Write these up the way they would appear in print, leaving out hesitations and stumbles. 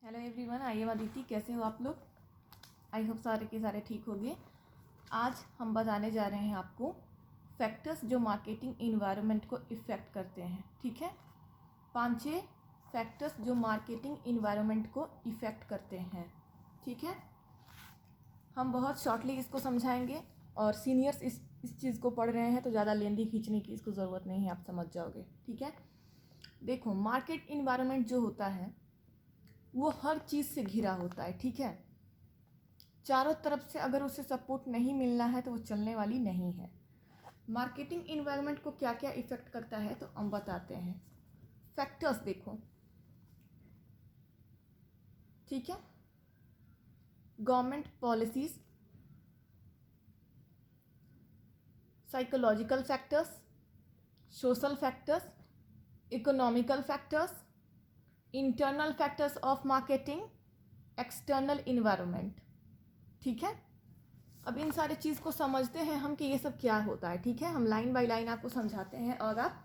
Hello everyone, I am Aditi. कैसे हो आप लोग? आई होप सारे के सारे ठीक होंगे। आज हम बताने जा रहे हैं आपको फैक्टर्स जो मार्केटिंग इन्वायरमेंट को इफ़ेक्ट करते हैं। ठीक है, 5-6 फैक्टर्स जो मार्केटिंग इन्वायरमेंट को इफ़ेक्ट करते हैं। ठीक है, हम बहुत शॉर्टली इसको समझाएंगे और सीनियर्स इस चीज़ को पढ़ रहे हैं तो ज़्यादा लेंदी खींचने की इसको ज़रूरत नहीं है, आप समझ जाओगे। ठीक है, देखो, मार्केट इन्वायरमेंट जो होता है वो हर चीज़ से घिरा होता है। ठीक है, चारों तरफ से अगर उसे सपोर्ट नहीं मिलना है तो वो चलने वाली नहीं है। मार्केटिंग इन्वायरमेंट को क्या क्या इफेक्ट करता है तो हम बताते हैं। फैक्टर्स देखो, ठीक है, government policies, psychological factors, social factors, economical factors, internal factors of marketing, external environment. ठीक है, अब इन सारे चीज़ को समझते हैं हम कि ये सब क्या होता है। ठीक है, हम लाइन बाय लाइन आपको समझाते हैं और आप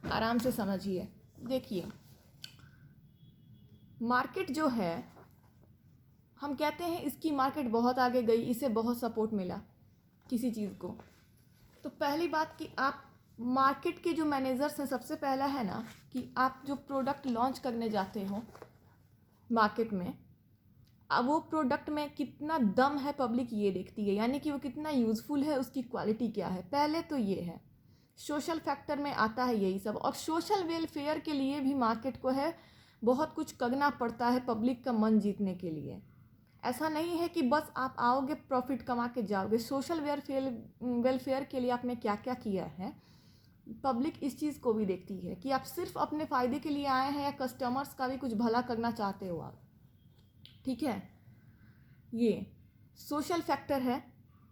आराम से समझिए। देखिए, मार्केट जो है, हम कहते हैं इसकी मार्केट बहुत आगे गई, इसे बहुत सपोर्ट मिला किसी चीज़ को। तो पहली बात कि आप मार्केट के जो मैनेजर्स हैं, सबसे पहला है ना कि आप जो प्रोडक्ट लॉन्च करने जाते हो मार्केट में, अब वो प्रोडक्ट में कितना दम है पब्लिक ये देखती है, यानी कि वो कितना यूज़फुल है, उसकी क्वालिटी क्या है। पहले तो ये है, सोशल फैक्टर में आता है यही सब। और सोशल वेलफेयर के लिए भी मार्केट को है बहुत कुछ करना पड़ता है पब्लिक का मन जीतने के लिए। ऐसा नहीं है कि बस आप आओगे प्रॉफिट कमा के जाओगे। सोशल वेलफेयर के लिए आपने क्या क्या किया है, पब्लिक इस चीज़ को भी देखती है कि आप सिर्फ अपने फ़ायदे के लिए आए हैं या कस्टमर्स का भी कुछ भला करना चाहते हो आप। ठीक है, ये सोशल फैक्टर है,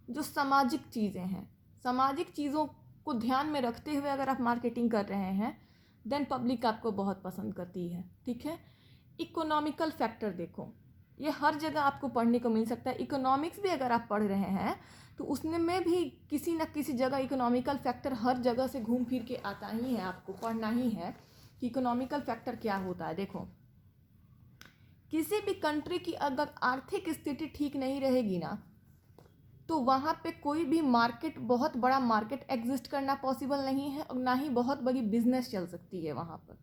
जो सामाजिक चीज़ें हैं। सामाजिक चीज़ों को ध्यान में रखते हुए अगर आप मार्केटिंग कर रहे हैं देन पब्लिक आपको बहुत पसंद करती है। ठीक है, इकोनॉमिकल फैक्टर देखो, ये हर जगह आपको पढ़ने को मिल सकता है। इकोनॉमिक्स भी अगर आप पढ़ रहे हैं तो उसमें में भी किसी न किसी जगह इकोनॉमिकल फैक्टर हर जगह से घूम फिर के आता ही है, आपको पढ़ना ही है कि इकोनॉमिकल फैक्टर क्या होता है। देखो, किसी भी कंट्री की अगर आर्थिक स्थिति ठीक नहीं रहेगी ना तो वहाँ पे कोई भी मार्केट, बहुत बड़ा मार्केट एग्जिस्ट करना पॉसिबल नहीं है और ना ही बहुत बड़ी बिजनेस चल सकती है वहाँ पर।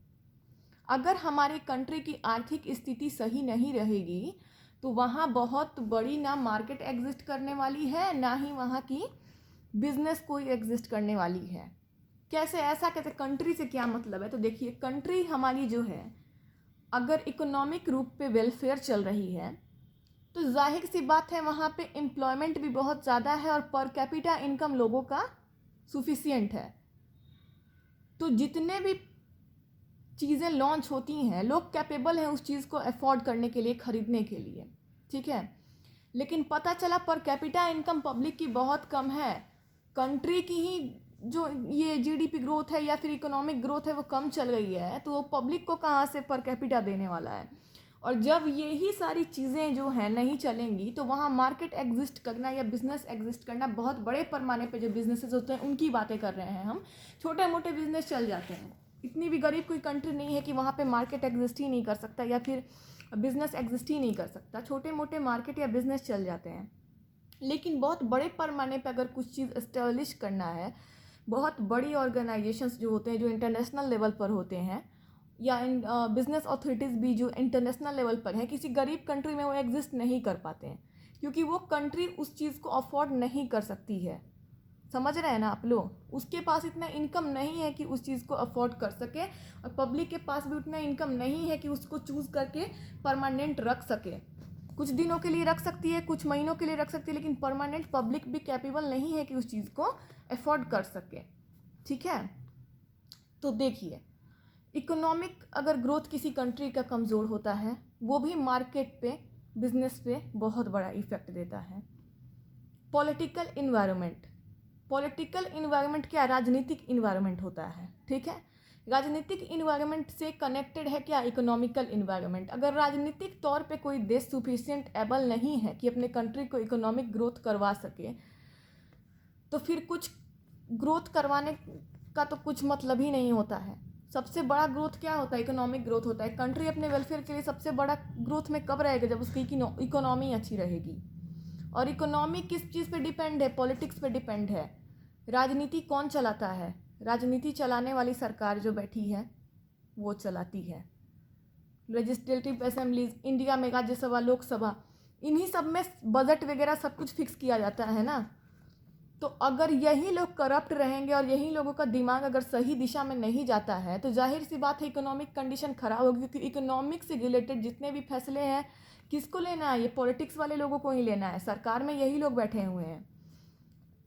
अगर हमारी कंट्री की आर्थिक स्थिति सही नहीं रहेगी तो वहाँ बहुत बड़ी ना मार्केट एग्जिस्ट करने वाली है, ना ही वहाँ की बिजनेस कोई एग्जिस्ट करने वाली है। कैसे? ऐसा कैसे? कंट्री से क्या मतलब है? तो देखिए, कंट्री हमारी जो है अगर इकोनॉमिक रूप पे वेलफेयर चल रही है तो जाहिर सी बात है वहाँ पे एम्प्लॉयमेंट भी बहुत ज़्यादा है और पर कैपिटा इनकम लोगों का सुफिशियंट है। तो जितने भी चीज़ें लॉन्च होती हैं, लोग कैपेबल हैं उस चीज़ को अफोर्ड करने के लिए, ख़रीदने के लिए। ठीक है, लेकिन पता चला पर कैपिटा इनकम पब्लिक की बहुत कम है, कंट्री की ही जो ये जीडीपी ग्रोथ है या फिर इकोनॉमिक ग्रोथ है वो कम चल गई है, तो वो पब्लिक को कहाँ से पर कैपिटा देने वाला है। और जब यही सारी चीज़ें जो हैं नहीं चलेंगी तो वहाँ मार्केट एग्जिस्ट करना या बिजनेस एग्जिस्ट करना, बहुत बड़े पैमाने पे जो बिजनेसेस होते हैं उनकी बातें कर रहे हैं हम, छोटे मोटे बिजनेस चल जाते हैं। इतनी भी गरीब कोई कंट्री नहीं है कि वहाँ पे मार्केट एग्जिस्ट ही नहीं कर सकता या फिर बिजनेस एग्जिस्ट ही नहीं कर सकता। छोटे मोटे मार्केट या बिजनेस चल जाते हैं, लेकिन बहुत बड़े पैमाने पे अगर कुछ चीज़ एस्टेब्लिश करना है, बहुत बड़ी ऑर्गेनाइजेशंस जो होते हैं, जो इंटरनेशनल लेवल पर होते हैं, या बिजनेस अथॉरिटीज़ भी जो इंटरनेशनल लेवल पर है, किसी गरीब कंट्री में वो एग्जिस्ट नहीं कर पाते हैं क्योंकि वो कंट्री उस चीज़ को अफोर्ड नहीं कर सकती है। समझ रहे हैं ना आप लोग? उसके पास इतना इनकम नहीं है कि उस चीज़ को अफोर्ड कर सके और पब्लिक के पास भी उतना इनकम नहीं है कि उसको चूज़ करके परमानेंट रख सके। कुछ दिनों के लिए रख सकती है, कुछ महीनों के लिए रख सकती है, लेकिन परमानेंट पब्लिक भी कैपेबल नहीं है कि उस चीज़ को अफोर्ड कर सके। ठीक है, तो देखिए, इकोनॉमिक अगर ग्रोथ किसी कंट्री का कमज़ोर होता है वो भी मार्केट पे, बिजनेस पे बहुत बड़ा इफेक्ट देता है। पॉलिटिकल इन्वायरमेंट, पॉलिटिकल इन्वायरमेंट क्या? राजनीतिक इन्वायरमेंट होता है। ठीक है, राजनीतिक इन्वायरमेंट से कनेक्टेड है क्या? Economical environment. अगर राजनीतिक तौर पे कोई देश सुफिशिएंट एबल नहीं है कि अपने कंट्री को इकोनॉमिक ग्रोथ करवा सके तो फिर कुछ ग्रोथ करवाने का तो कुछ मतलब ही नहीं होता है। सबसे बड़ा ग्रोथ क्या होता है? इकोनॉमिक ग्रोथ होता है। कंट्री अपने वेलफेयर के लिए सबसे बड़ा ग्रोथ में कब रहेगा? जब उसकी इकोनॉमी अच्छी रहेगी। और इकोनॉमी किस चीज़ पे डिपेंड है? पॉलिटिक्स पे डिपेंड है। राजनीति कौन चलाता है? राजनीति चलाने वाली सरकार जो बैठी है वो चलाती है। लेजिस्लेटिव असेंबलीज, इंडिया में राज्यसभा, लोकसभा, इन्हीं सब में बजट वगैरह सब कुछ फिक्स किया जाता है ना। तो अगर यही लोग करप्ट रहेंगे और यही लोगों का दिमाग अगर सही दिशा में नहीं जाता है तो जाहिर सी बात है इकोनॉमिक कंडीशन खराब होगी, क्योंकि इकोनॉमिक से रिलेटेड जितने भी फैसले हैं किसको लेना है? ये पॉलिटिक्स वाले लोगों को ही लेना है। सरकार में यही लोग बैठे हुए हैं,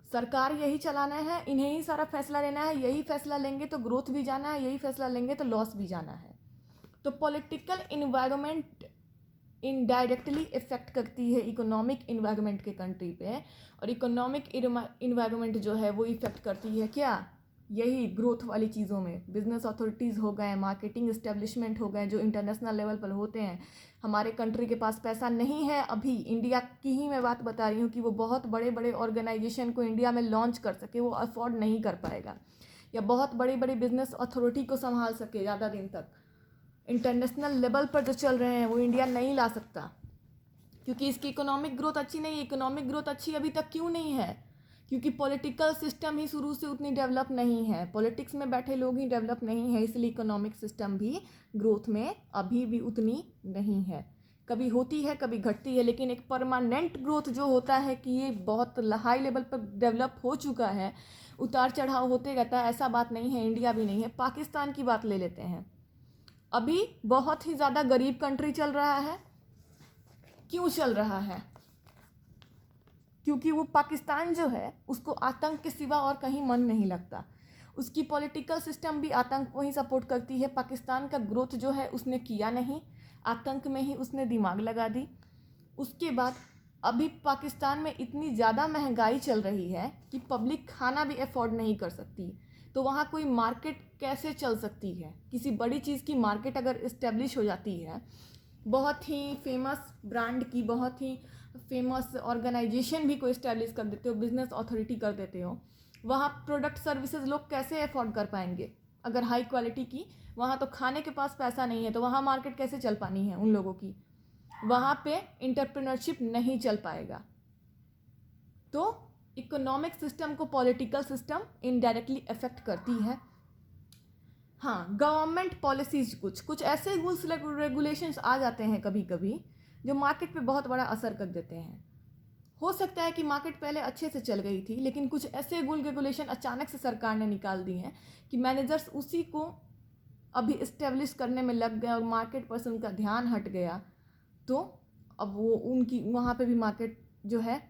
सरकार यही चलाना है, इन्हें ही सारा फैसला लेना है। यही फैसला लेंगे तो ग्रोथ भी जाना है, यही फैसला लेंगे तो लॉस भी जाना है। तो पॉलिटिकल इन्वायरमेंट इनडायरेक्टली इफेक्ट करती है इकोनॉमिक इन्वायरमेंट के कंट्री पे, और इकोनॉमिक इन्वायरमेंट जो है वो इफेक्ट करती है क्या? यही ग्रोथ वाली चीज़ों में। बिजनेस अथॉरिटीज़ हो गए, मार्केटिंग इस्टेब्लिशमेंट हो गए जो इंटरनेशनल लेवल पर होते हैं। हमारे कंट्री के पास पैसा नहीं है अभी, इंडिया की ही मैं बात बता रही हूँ कि वो बहुत बड़े बड़े ऑर्गेनाइजेशन को इंडिया में लॉन्च कर सके, वो अफोर्ड नहीं कर पाएगा। या बहुत बड़ी बड़ी बिजनेस अथॉरिटी को संभाल सके ज़्यादा दिन तक, इंटरनेशनल लेवल पर जो चल रहे हैं वो इंडिया नहीं ला सकता, क्योंकि इसकी इकोनॉमिक ग्रोथ अच्छी नहीं है। इकोनॉमिक ग्रोथ अच्छी अभी तक क्यों नहीं है? क्योंकि पॉलिटिकल सिस्टम ही शुरू से उतनी डेवलप नहीं है, पॉलिटिक्स में बैठे लोग ही डेवलप नहीं है, इसलिए इकोनॉमिक सिस्टम भी ग्रोथ में अभी भी उतनी नहीं है। कभी होती है कभी घटती है, लेकिन एक परमानेंट ग्रोथ जो होता है कि ये बहुत हाई लेवल पर डेवलप हो चुका है, उतार चढ़ाव होते रहता है, ऐसा बात नहीं है। इंडिया भी नहीं है। पाकिस्तान की बात ले लेते हैं, अभी बहुत ही ज़्यादा गरीब कंट्री चल रहा है। क्यों चल रहा है? क्योंकि वो पाकिस्तान जो है उसको आतंक के सिवा और कहीं मन नहीं लगता। उसकी पॉलिटिकल सिस्टम भी आतंक को ही सपोर्ट करती है। पाकिस्तान का ग्रोथ जो है उसने किया नहीं, आतंक में ही उसने दिमाग लगा दी। उसके बाद अभी पाकिस्तान में इतनी ज़्यादा महंगाई चल रही है कि पब्लिक खाना भी अफोर्ड नहीं कर सकती। तो वहाँ कोई मार्केट कैसे चल सकती है? किसी बड़ी चीज़ की मार्केट अगर इस्टेब्लिश हो जाती है, बहुत ही फेमस ब्रांड की, बहुत ही फेमस ऑर्गेनाइजेशन भी कोई इस्टेब्लिश कर देते हो, बिजनेस अथॉरिटी कर देते हो, वहाँ प्रोडक्ट सर्विसेज लोग कैसे अफोर्ड कर पाएंगे? अगर हाई क्वालिटी की, वहाँ तो खाने के पास पैसा नहीं है तो वहाँ मार्केट कैसे चल पानी है उन लोगों की? वहाँ पे इंटरप्रेन्योरशिप नहीं चल पाएगा। तो इकोनॉमिक सिस्टम को पॉलिटिकल सिस्टम इनडायरेक्टली अफेक्ट करती है। हाँ, गवर्नमेंट पॉलिसीज कुछ ऐसे रूल्स रेगुलेशंस आ जाते हैं कभी कभी जो मार्केट पे बहुत बड़ा असर कर देते हैं। हो सकता है कि मार्केट पहले अच्छे से चल गई थी, लेकिन कुछ ऐसे रूल रेगुलेशन अचानक से सरकार ने निकाल दी हैं कि मैनेजर्स उसी को अभी इस्टेब्लिश करने में लग गए और मार्केट पर से उनका ध्यान हट गया, तो अब वो उनकी वहाँ पे भी मार्केट जो है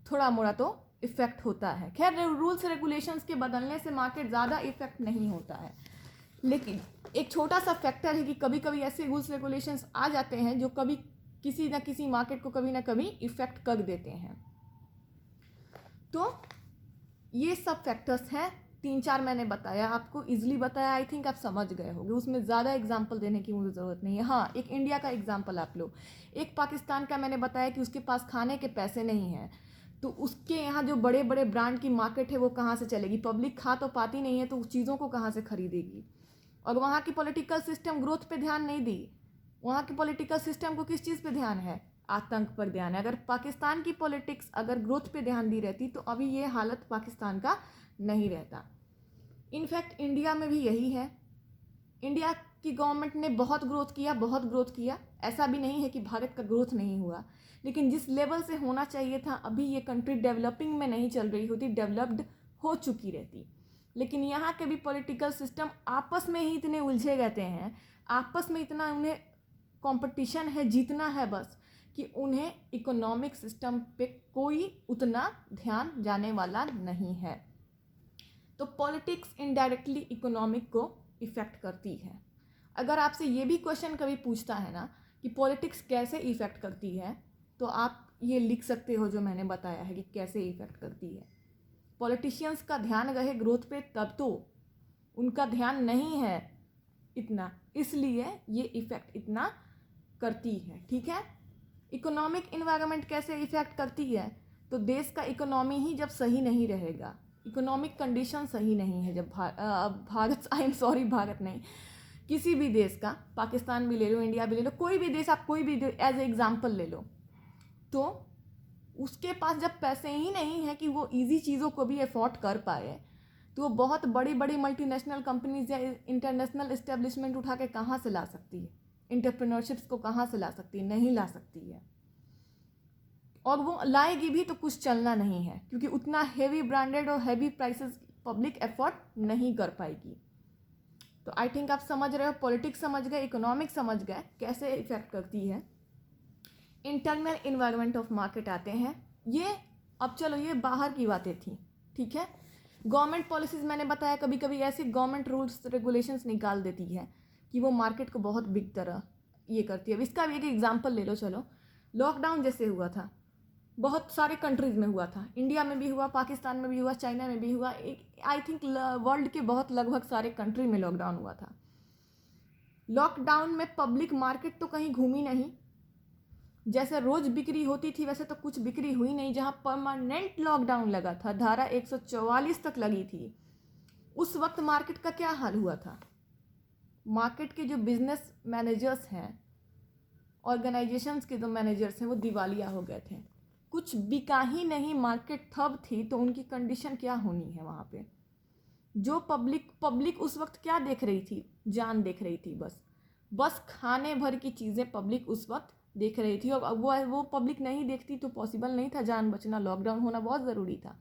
थोड़ा मोड़ा तो इफ़ेक्ट होता है। खैर, रूल्स रेगुलेशंस के बदलने से मार्केट ज़्यादा इफ़ेक्ट नहीं होता है, लेकिन एक छोटा सा फैक्टर है कि कभी कभी ऐसे रूल्स रेगुलेशंस आ जाते हैं जो कभी किसी न किसी मार्केट को कभी ना कभी इफ़ेक्ट कर देते हैं। तो ये सब फैक्टर्स हैं, 3-4 मैंने बताया, आपको इजीली बताया, आई थिंक आप समझ गए होंगे, उसमें ज़्यादा एग्जांपल देने की मुझे ज़रूरत नहीं है। हाँ, एक इंडिया का एग्जांपल आप लो, एक पाकिस्तान का मैंने बताया कि उसके पास खाने के पैसे नहीं हैं, तो उसके यहाँ जो बड़े बड़े ब्रांड की मार्केट है वो कहाँ से चलेगी? पब्लिक खा तो पाती नहीं है तो उस चीज़ों को कहाँ से खरीदेगी? और वहाँ की पॉलिटिकल सिस्टम ग्रोथ पे ध्यान नहीं दी। वहाँ की पॉलिटिकल सिस्टम को किस चीज़ पे ध्यान है? आतंक पर ध्यान है। अगर पाकिस्तान की पॉलिटिक्स अगर ग्रोथ पे ध्यान दी रहती तो अभी ये हालत पाकिस्तान का नहीं रहता। इनफैक्ट इंडिया में भी यही है। इंडिया की गवर्नमेंट ने बहुत ग्रोथ किया, ऐसा भी नहीं है कि भारत का ग्रोथ नहीं हुआ, लेकिन जिस लेवल से होना चाहिए था, अभी ये कंट्री डेवलपिंग में नहीं चल रही होती, डेवलप्ड हो चुकी रहती। लेकिन यहाँ के भी पॉलिटिकल सिस्टम आपस में ही इतने उलझे रहते हैं, आपस में इतना उन्हें कंपटीशन है, जीतना है बस, कि उन्हें इकोनॉमिक सिस्टम पे कोई उतना ध्यान जाने वाला नहीं है। तो पॉलिटिक्स इनडायरेक्टली इकोनॉमिक को इफ़ेक्ट करती है। अगर आपसे ये भी क्वेश्चन कभी पूछता है ना कि पॉलिटिक्स कैसे इफ़ेक्ट करती है, तो आप ये लिख सकते हो जो मैंने बताया है कि कैसे इफ़ेक्ट करती है। पॉलिटिशियंस का ध्यान रहे ग्रोथ पे तब तो, उनका ध्यान नहीं है इतना, इसलिए ये इफ़ेक्ट इतना करती है। ठीक है, इकोनॉमिक इन्वायरमेंट कैसे इफ़ेक्ट करती है? तो देश का इकोनॉमी ही जब सही नहीं रहेगा, इकोनॉमिक कंडीशन सही नहीं है जब Bharat I am sorry Bharat नहीं, किसी भी देश का, पाकिस्तान भी ले लो, इंडिया भी ले लो, कोई भी देश, आप कोई भी एज ए एग्जाम्पल ले लो, तो उसके पास जब पैसे ही नहीं है कि वो इजी चीज़ों को भी अफोर्ड कर पाए, तो वो बहुत बड़ी बड़ी मल्टीनेशनल कंपनीज या इंटरनेशनल इस्टेब्लिशमेंट उठा के कहाँ से ला सकती है, इंटरप्रेन्योरशिप्स को कहाँ से ला सकती है, नहीं ला सकती है। और वो लाएगी भी तो कुछ चलना नहीं है, क्योंकि उतना हेवी ब्रांडेड और हेवी प्राइसेस पब्लिक एफोर्ड नहीं कर पाएगी। तो आई थिंक आप समझ रहे हो, पॉलिटिक्स समझ गए, इकोनॉमिक समझ गए कैसे इफेक्ट करती है। इंटरनल इन्वायरमेंट ऑफ मार्केट आते हैं ये। अब चलो ये बाहर की बातें थी, ठीक है। गवर्नमेंट पॉलिसीज़ मैंने बताया, कभी कभी ऐसे गवर्नमेंट रूल्स रेगुलेशंस निकाल देती है कि वो मार्केट को बहुत बिग तरह ये करती है। अब इसका भी एक एग्जांपल ले लो, चलो लॉकडाउन जैसे हुआ था, बहुत सारे कंट्रीज़ में हुआ था, इंडिया में भी हुआ, पाकिस्तान में भी हुआ, चाइना में भी हुआ, आई थिंक वर्ल्ड के बहुत लगभग सारे कंट्री में लॉकडाउन हुआ था। लॉकडाउन में पब्लिक मार्केट तो कहीं घूमी नहीं, जैसे रोज़ बिक्री होती थी वैसे तो कुछ बिक्री हुई नहीं। जहाँ परमानेंट लॉकडाउन लगा था, धारा 144 तक लगी थी, उस वक्त मार्केट का क्या हाल हुआ था। मार्केट के जो बिजनेस मैनेजर्स हैं, ऑर्गेनाइजेशंस के जो मैनेजर्स हैं, वो दिवालिया हो गए थे, कुछ बिका ही नहीं, मार्केट ठप थी। तो उनकी कंडीशन क्या होनी है वहाँ पे। जो पब्लिक उस वक्त क्या देख रही थी, जान देख रही थी, बस खाने भर की चीज़ें पब्लिक उस वक्त देख रही थी। और अब वो पब्लिक नहीं देखती तो पॉसिबल नहीं था, जान बचना, लॉकडाउन होना बहुत ज़रूरी था।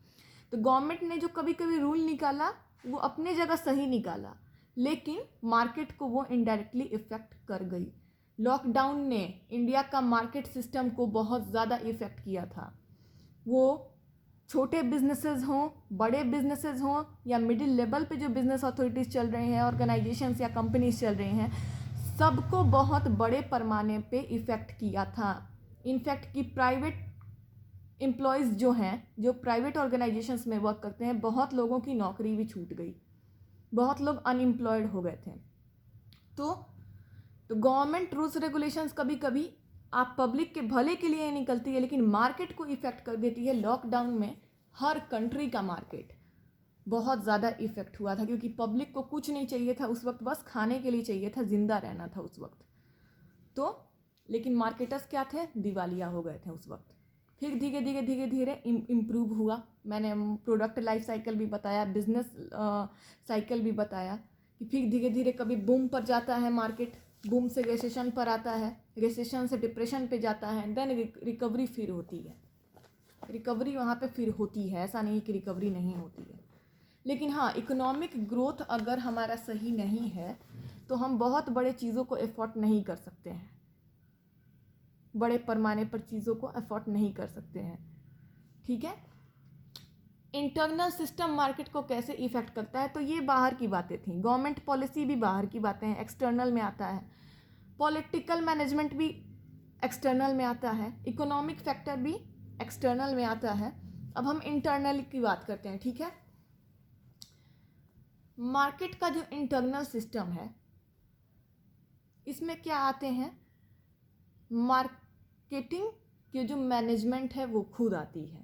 तो गवर्नमेंट ने जो कभी कभी रूल निकाला वो अपने जगह सही निकाला, लेकिन मार्केट को वो इनडायरेक्टली इफ़ेक्ट कर गई। लॉकडाउन ने इंडिया का मार्केट सिस्टम को बहुत ज़्यादा इफ़ेक्ट किया था। वो छोटे बिजनेसेस हों, बड़े बिजनेसेस हों, या मिडिल लेवल पे जो बिजनेस अथॉरिटीज़ चल रहे हैं, ऑर्गेनाइजेशंस या कंपनीज चल रही हैं, सबको बहुत बड़े पैमाने पे इफ़ेक्ट किया था। इनफैक्ट कि प्राइवेट एम्प्लॉयज़ जो हैं, जो प्राइवेट ऑर्गेनाइजेशंस में वर्क करते हैं, बहुत लोगों की नौकरी भी छूट गई, बहुत लोग अनएम्प्लॉयड हो गए थे। तो गवर्नमेंट रूल्स रेगुलेशंस कभी कभी आप पब्लिक के भले के लिए निकलती है, लेकिन मार्केट को इफ़ेक्ट कर देती है। लॉकडाउन में हर कंट्री का मार्केट बहुत ज़्यादा इफ़ेक्ट हुआ था, क्योंकि पब्लिक को कुछ नहीं चाहिए था उस वक्त, बस खाने के लिए चाहिए था, ज़िंदा रहना था उस वक्त। तो लेकिन मार्केटर्स क्या थे, दिवालिया हो गए थे उस वक्त। फिर धीरे धीरे धीरे धीरे इम्प्रूव हुआ। मैंने प्रोडक्ट लाइफ साइकिल भी बताया, बिजनेस साइकिल भी बताया कि फिर धीरे धीरे कभी बूम पर जाता है मार्केट, बूम से रिसेशन पर आता है, रिसेशन से डिप्रेशन पे जाता है, देन रिकवरी फिर होती है। रिकवरी वहाँ पे फिर होती है, ऐसा नहीं कि रिकवरी नहीं होती है। लेकिन हाँ, इकोनॉमिक ग्रोथ अगर हमारा सही नहीं है तो हम बहुत बड़े चीज़ों को एफोर्ड नहीं कर सकते हैं, बड़े पैमाने पर चीज़ों को एफोर्ड नहीं कर सकते हैं, ठीक है। इंटरनल सिस्टम मार्केट को कैसे इफ़ेक्ट करता है, तो ये बाहर की बातें थी। गवर्नमेंट पॉलिसी भी बाहर की बातें हैं, एक्सटर्नल में आता है। पॉलिटिकल मैनेजमेंट भी एक्सटर्नल में आता है, इकोनॉमिक फैक्टर भी एक्सटर्नल में आता है। अब हम इंटरनल की बात करते हैं, ठीक है। मार्केट का जो इंटरनल सिस्टम है, इसमें क्या आते हैं, मार्केटिंग के जो मैनेजमेंट है वो खुद आती है।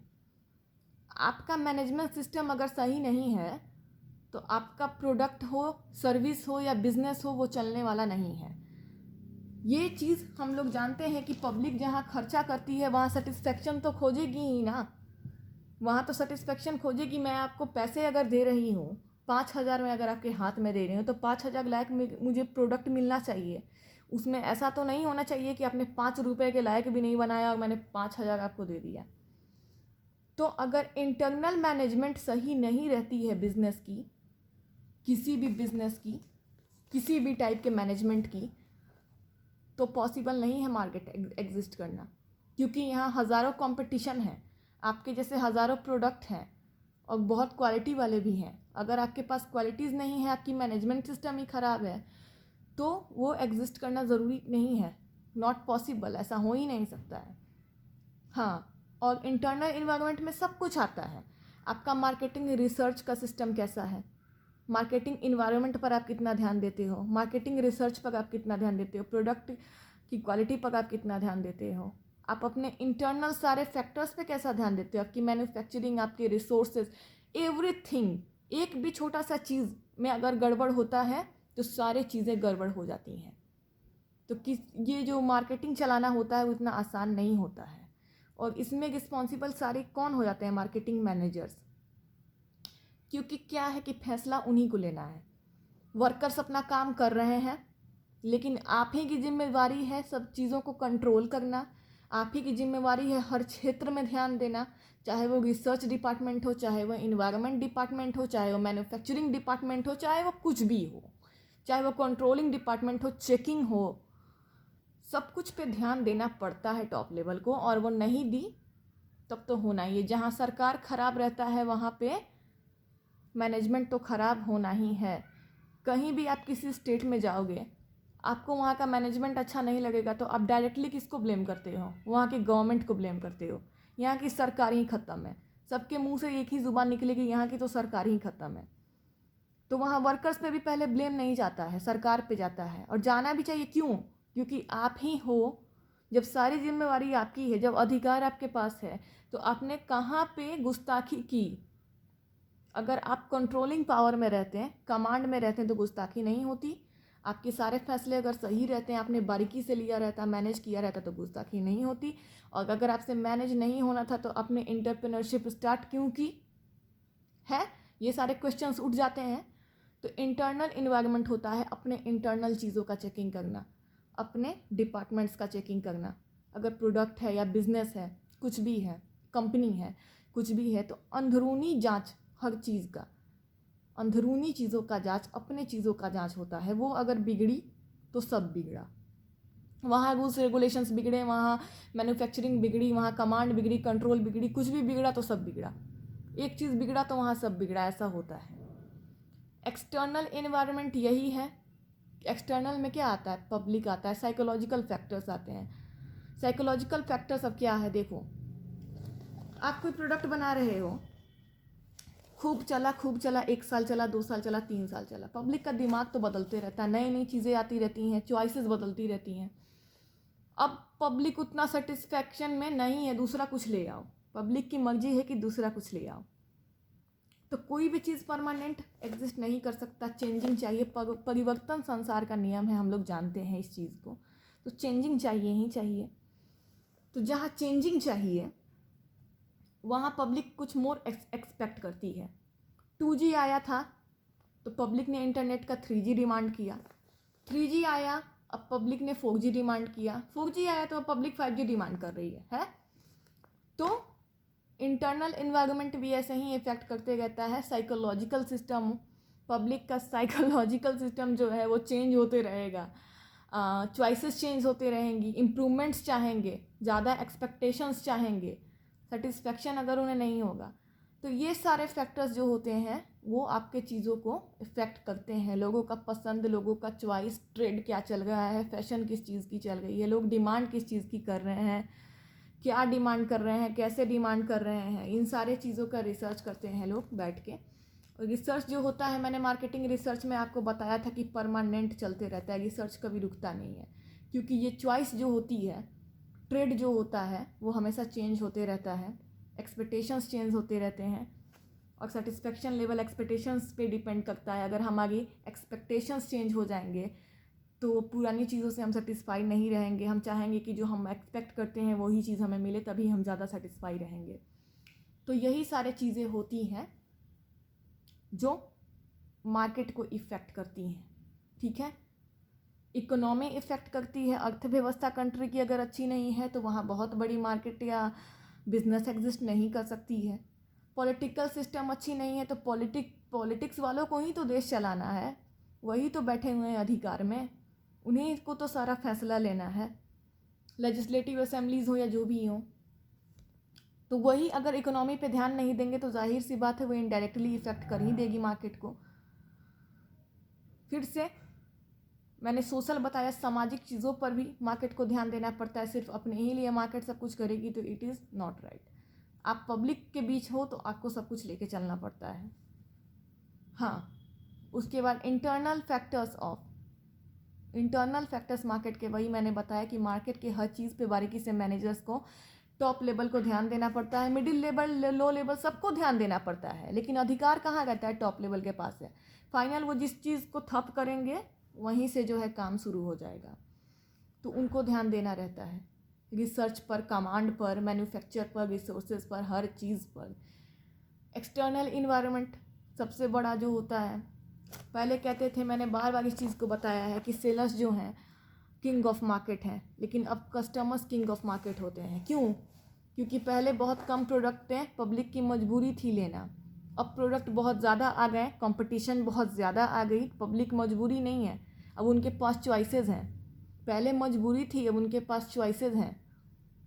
आपका मैनेजमेंट सिस्टम अगर सही नहीं है तो आपका प्रोडक्ट हो, सर्विस हो या बिजनेस हो, वो चलने वाला नहीं है। ये चीज़ हम लोग जानते हैं कि पब्लिक जहाँ खर्चा करती है वहाँ सेटिस्फेक्शन तो खोजेगी ही ना, वहाँ तो सेटिस्फेक्शन खोजेगी। मैं आपको पैसे अगर दे रही हूँ, 5,000 में अगर आपके हाथ में दे रही हूँ, तो 5,000 लायक में मुझे प्रोडक्ट मिलना चाहिए। उसमें ऐसा तो नहीं होना चाहिए कि आपने 5 रुपये के लायक भी नहीं बनाया और मैंने 5,000 आपको दे दिया। तो अगर इंटरनल मैनेजमेंट सही नहीं रहती है बिजनेस की, किसी भी बिजनेस की, किसी भी टाइप के मैनेजमेंट की, तो पॉसिबल नहीं है मार्केट एग्जिस्ट करना, क्योंकि यहाँ हज़ारों कंपटीशन है, आपके जैसे हज़ारों प्रोडक्ट हैं और बहुत क्वालिटी वाले भी हैं। अगर आपके पास क्वालिटीज़ नहीं है, आपकी मैनेजमेंट सिस्टम ही ख़राब है, तो वो एग्जिस्ट करना ज़रूरी नहीं है, नॉट पॉसिबल, ऐसा हो ही नहीं सकता है। हाँ, और इंटरनल इन्वायरमेंट में सब कुछ आता है। आपका मार्केटिंग रिसर्च का सिस्टम कैसा है, मार्केटिंग इन्वायरमेंट पर आप कितना ध्यान देते हो, मार्केटिंग रिसर्च पर आप कितना ध्यान देते हो, प्रोडक्ट की क्वालिटी पर आप कितना ध्यान देते हो, आप अपने इंटरनल सारे फैक्टर्स पे कैसा ध्यान देते हो, आपकी मैन्युफैक्चरिंग, आपके रिसोर्सेज, एवरीथिंग, एक भी छोटा सा चीज़ में अगर गड़बड़ होता है तो सारी चीज़ें गड़बड़ हो जाती हैं। तो ये जो मार्केटिंग चलाना होता है वो इतना आसान नहीं होता है। और इसमें रिस्पॉन्सिबल सारे कौन हो जाते हैं? Marketing managers. क्योंकि क्या है कि फैसला उन्हीं को लेना है। वर्कर्स अपना काम कर रहे हैं, लेकिन आप ही की जिम्मेवारी है सब चीज़ों को कंट्रोल करना। आप ही की जिम्मेवारी है हर क्षेत्र में ध्यान देना, चाहे वो रिसर्च डिपार्टमेंट हो, चाहे वो इन्वायरमेंट डिपार्टमेंट हो, चाहे वो मैन्युफैक्चरिंग डिपार्टमेंट हो, चाहे वो कुछ भी हो, चाहे वो कंट्रोलिंग डिपार्टमेंट हो, चेकिंग हो, सब कुछ पे ध्यान देना पड़ता है टॉप लेवल को। और वो नहीं दी तब तो होना ही है। जहाँ सरकार खराब रहता है वहाँ पे मैनेजमेंट तो खराब होना ही है। कहीं भी आप किसी स्टेट में जाओगे, आपको वहाँ का मैनेजमेंट अच्छा नहीं लगेगा तो आप डायरेक्टली किसको ब्लेम करते हो? वहाँ की गवर्नमेंट को ब्लेम करते हो। यहाँ की सरकार ही ख़त्म है। सबके मुंह से एक ही ज़ुबान निकलेगी, यहाँ की तो सरकार ही ख़त्म है। तो वहाँ वर्कर्स पे भी पहले ब्लेम नहीं जाता है, सरकार पे जाता है। और जाना भी चाहिए। क्यों? क्योंकि आप ही हो। जब सारी जिम्मेवारी आपकी है, जब अधिकार आपके पास है, तो आपने कहाँ पे गुस्ताखी की? अगर आप कंट्रोलिंग पावर में रहते हैं, कमांड में रहते हैं, तो गुस्ताखी नहीं होती। आपके सारे फैसले अगर सही रहते हैं, आपने बारीकी से लिया रहता, मैनेज किया रहता, तो गुस्ताखी नहीं होती। और अगर आपसे मैनेज नहीं होना था तो आपने एंटरप्रेन्योरशिप स्टार्ट क्यों की है? ये सारे क्वेश्चंस उठ जाते हैं। तो इंटरनल इन्वायरमेंट होता है अपने इंटरनल चीज़ों का चेकिंग करना, अपने डिपार्टमेंट्स का चेकिंग करना। अगर प्रोडक्ट है या बिजनेस है, कुछ भी है, कंपनी है, कुछ भी है, तो अंदरूनी जांच हर चीज़ का, अंदरूनी चीज़ों का जांच, अपने चीज़ों का जांच होता है। वो अगर बिगड़ी तो सब बिगड़ा। वहाँ रूल्स रेगुलेशंस बिगड़े, वहाँ मैन्युफैक्चरिंग बिगड़ी, वहाँ कमांड बिगड़ी, कंट्रोल बिगड़ी, कुछ भी बिगड़ा तो सब बिगड़ा। एक चीज़ बिगड़ा तो वहाँ सब बिगड़ा, ऐसा होता है। एक्सटर्नल इन्वायरमेंट यही है। एक्सटर्नल में क्या आता है? पब्लिक आता है, साइकोलॉजिकल फैक्टर्स आते हैं। साइकोलॉजिकल फैक्टर्स अब क्या है? देखो, आप कोई प्रोडक्ट बना रहे हो, खूब चला, 1 साल चला, 2 साल चला, 3 साल चला। पब्लिक का दिमाग तो बदलते रहता है, नई नई चीज़ें आती रहती हैं, चॉइसेस बदलती रहती हैं। अब पब्लिक उतना सेटिस्फैक्शन में नहीं है, दूसरा कुछ ले आओ। पब्लिक की मर्जी है कि दूसरा कुछ ले आओ। तो कोई भी चीज़ परमानेंट एग्जिस्ट नहीं कर सकता, चेंजिंग चाहिए। परिवर्तन संसार का नियम है, हम लोग जानते हैं इस चीज़ को। तो चेंजिंग चाहिए ही चाहिए। तो जहाँ चेंजिंग चाहिए वहाँ पब्लिक कुछ मोर एक्सपेक्ट करती है। 2G आया था तो पब्लिक ने इंटरनेट का 3G डिमांड किया। 3G आया, अब पब्लिक ने 4G डिमांड किया। 4G आया तो अब पब्लिक 5G डिमांड कर रही है? तो इंटरनल इन्वायरमेंट भी ऐसे ही इफेक्ट करते रहता है। साइकोलॉजिकल सिस्टम, पब्लिक का साइकोलॉजिकल सिस्टम जो है वो चेंज होते रहेगा। चॉइसेस चेंज होते रहेंगी, इम्प्रूवमेंट्स चाहेंगे, ज़्यादा एक्सपेक्टेशंस चाहेंगे, सेटिस्फेक्शन अगर उन्हें नहीं होगा। तो ये सारे फैक्टर्स जो होते हैं वो आपके चीज़ों को इफ़ेक्ट करते हैं। लोगों का पसंद, लोगों का चॉइस, ट्रेंड क्या चल रहा है, फैशन किस चीज़ की चल रही है, लोग डिमांड किस चीज़ की कर रहे हैं, क्या डिमांड कर रहे हैं, कैसे डिमांड कर रहे हैं, इन सारे चीज़ों का रिसर्च करते हैं लोग बैठ के। और रिसर्च जो होता है, मैंने मार्केटिंग रिसर्च में आपको बताया था कि परमानेंट चलते रहता है, रिसर्च कभी रुकता नहीं है। क्योंकि ये चॉइस जो होती है, ट्रेड जो होता है, वो हमेशा चेंज होते रहता है, एक्सपेक्टेशंस चेंज होते रहते हैं। और सेटिस्फेक्शन लेवल एक्सपेक्टेशंस पे डिपेंड करता है। अगर हमारी एक्सपेक्टेशंस चेंज हो जाएंगे तो पुरानी चीज़ों से हम सेटिस्फाई नहीं रहेंगे। हम चाहेंगे कि जो हम एक्सपेक्ट करते हैं वही चीज़ हमें मिले, तभी हम ज़्यादा सेटिस्फाई रहेंगे। तो यही सारे चीज़ें होती हैं जो मार्केट को इफ़ेक्ट करती हैं। ठीक है, इकोनॉमी इफ़ेक्ट करती है, अर्थव्यवस्था कंट्री की अगर अच्छी नहीं है तो वहाँ बहुत बड़ी मार्केट या बिजनेस एग्जिस्ट नहीं कर सकती है। पॉलिटिकल सिस्टम अच्छी नहीं है तो पॉलिटिक्स वालों को ही तो देश चलाना है, वही तो बैठे हुए हैं अधिकार में, उन्हीं को तो सारा फैसला लेना है। लेजिस्लेटिव असेंबलीज हो या जो भी हो, तो वही अगर इकोनॉमी पे ध्यान नहीं देंगे तो जाहिर सी बात है वो इनडायरेक्टली इफ़ेक्ट कर ही देगी मार्केट को। फिर से मैंने सोशल बताया, सामाजिक चीज़ों पर भी मार्केट को ध्यान देना पड़ता है। सिर्फ अपने ही लिए मार्केट सब कुछ करेगी तो इट इज़ नॉट राइट। आप पब्लिक के बीच हो तो आपको सब कुछ लेके चलना पड़ता है। हाँ, उसके बाद इंटरनल फैक्टर्स मार्केट के, वही मैंने बताया कि मार्केट के हर चीज़ पे बारीकी से मैनेजर्स को टॉप लेवल को ध्यान देना पड़ता है, मिडिल लेवल, लो लेवल, सबको ध्यान देना पड़ता है, लेकिन अधिकार कहाँ रहता है? टॉप लेवल के पास है। फाइनल वो जिस चीज़ को ठप करेंगे वहीं से जो है काम शुरू हो जाएगा, तो उनको ध्यान देना रहता है रिसर्च पर, कमांड पर, मैन्युफैक्चर पर, रिसोर्सेज पर, हर चीज़ पर। एक्सटर्नल इन्वायरमेंट सबसे बड़ा जो होता है, पहले कहते थे, मैंने बार बार इस चीज़ को बताया है कि सेलर्स जो हैं किंग ऑफ मार्केट हैं, लेकिन अब कस्टमर्स किंग ऑफ मार्केट होते हैं। क्यों? क्योंकि पहले बहुत कम प्रोडक्ट थे, पब्लिक की मजबूरी थी लेना। अब प्रोडक्ट बहुत ज़्यादा आ गए, कंपटीशन बहुत ज़्यादा आ गई, पब्लिक मजबूरी नहीं है, अब उनके पास चॉइसेस हैं। पहले मजबूरी थी, अब उनके पास चॉइसेस हैं,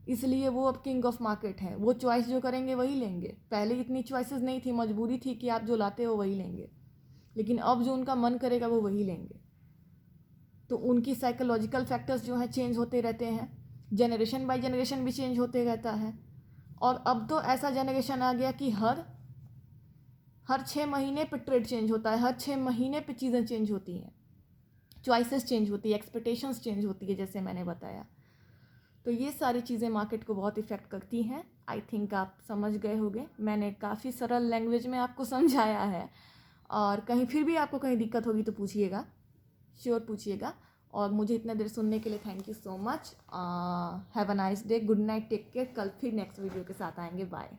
इसलिए वो अब किंग ऑफ मार्केट हैं। वो चॉइस जो करेंगे वही लेंगे। पहले इतनी चॉइसेस नहीं थी, मजबूरी थी कि आप जो लाते हो वही लेंगे, लेकिन अब जो उनका मन करेगा वो वही लेंगे। तो उनकी साइकोलॉजिकल फैक्टर्स जो हैं चेंज होते रहते हैं, जनरेशन बाय जनरेशन भी चेंज होते रहता है। और अब तो ऐसा जनरेशन आ गया कि हर 6 महीने पे ट्रेड चेंज होता है, हर 6 महीने पे चीज़ें चेंज होती हैं, चॉइसेस चेंज होती है, एक्सपेक्टेशंस चेंज होती है, जैसे मैंने बताया। तो ये सारी चीज़ें मार्केट को बहुत इफ़ेक्ट करती हैं। आई थिंक आप समझ गए होंगे, मैंने काफ़ी सरल लैंग्वेज में आपको समझाया है। और कहीं फिर भी आपको कहीं दिक्कत होगी तो पूछिएगा, श्योर पूछिएगा। और मुझे इतना देर सुनने के लिए thank you so much. Have a nice day, good night, take care. कल फिर नेक्स्ट वीडियो के साथ आएंगे, बाय।